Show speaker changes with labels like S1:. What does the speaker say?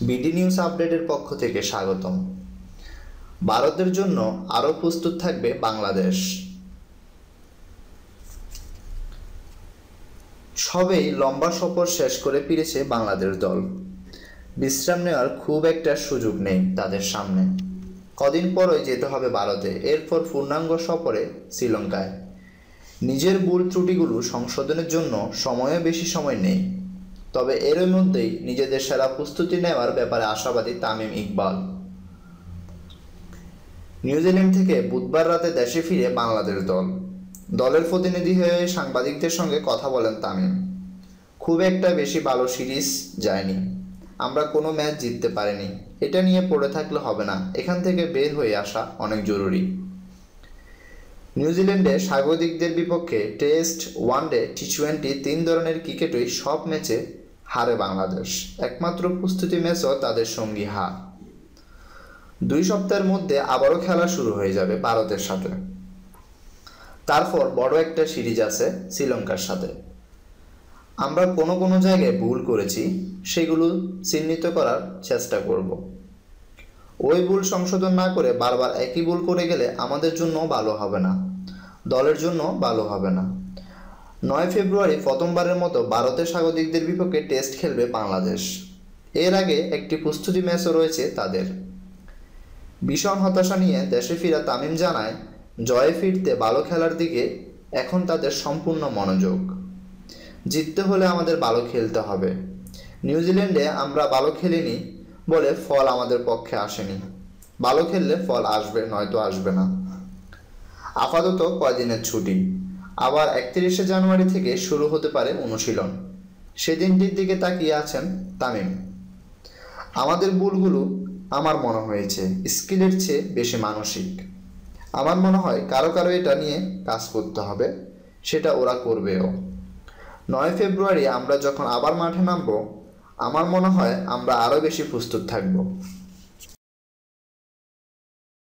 S1: BD news আপডেটের পক্ষ থেকে স্বাগতম। ভারতের জন্য আরও প্রস্তুত থাকবে বাংলাদেশ। সবেই লম্বা সফর শেষ করে ফিরেছে বাংলাদেশ দল। বিশ্রাম নেওয়ার খুব একটা সুযোগ নেই তাদের সামনে। কদিন পরই যেতে হবে ভারতে, এরপর পূর্ণাঙ্গ সফরে শ্রীলঙ্কায়। নিজের ভুল ত্রুটিগুলো সংশোধনের জন্য বেশি সময় নেই। তবে এর মধ্যেই নিজেদের সেরা প্রস্তুতি নেওয়ার ব্যাপারে আশাবাদী তামিম ইকবাল। নিউজিল্যান্ড থেকে বুধবার রাতে দেশে ফিরে বাংলাদেশ দল। দলের প্রতিনিধি হয়ে সাংবাদিকদের সঙ্গে কথা বলেন তামিম। খুব একটা বেশি ভালো সিরিজ যায়নি, আমরা কোনো ম্যাচ জিততে পারিনি, এটা নিয়ে পড়ে থাকলে হবে না, এখান থেকে বের হয়ে আসা অনেক জরুরি। নিউজিল্যান্ডে স্বাগতিকদের বিপক্ষে টেস্ট, ওয়ানডে, টি-20 তিন ধরনের ক্রিকেটই সব ম্যাচে হারে বাংলাদেশ। একমাত্র প্রস্তুতি ম্যাচও তাদের সঙ্গী হার। 2 সপ্তাহের মধ্যে আবারও খেলা শুরু হয়ে যাবে ভারতের সাথে। তারপর বড় একটা সিরিজ আছে শ্রীলঙ্কার সাথে। আমরা কোনো জায়গায় ভুল করেছি, সেগুলো চিহ্নিত করার চেষ্টা করব। ওই ভুল সংশোধন না করে বারবার একই ভুল করে গেলে আমাদের জন্য ভালো হবে না, দলের জন্য ভালো হবে না। 9 ফেব্রুয়ারি প্রথমবারের মতো ভারতের স্বাগতিকদের বিপক্ষে টেস্ট খেলবে বাংলাদেশ। এর আগে একটি প্রস্তুতি ম্যাচও রয়েছে তাদের। ভীষণ হতাশা নিয়ে দেশে ফেরা তামিম জানায়, জয়ে ফিরতে ভালো খেলার দিকে এখন তাদের সম্পূর্ণ মনোযোগ। জিততে হলে আমাদের ভালো খেলতে হবে। নিউজিল্যান্ডে আমরা ভালো খেলিনি বলে ফল আমাদের পক্ষে আসেনি। ভালো খেললে ফল আসবে, নয়তো আসবে না। আপাতত কয়দিনের ছুটি, আবার 31শে জানুয়ারি থেকে শুরু হতে পারে অনুশীলন। সেদিনটির দিকে তাকিয়ে আছেন তামিম। আমাদের ভুলগুলো আমার মনে হয়েছে স্কিলের চেয়ে বেশি মানসিক। আমার মনে হয় কারো এটা নিয়ে কাজ করতে হবে, সেটা ওরা করবেও। 9 ফেব্রুয়ারি আমরা যখন আবার মাঠে নামব, আমার মনে হয় আমরা আরও বেশি প্রস্তুত থাকব।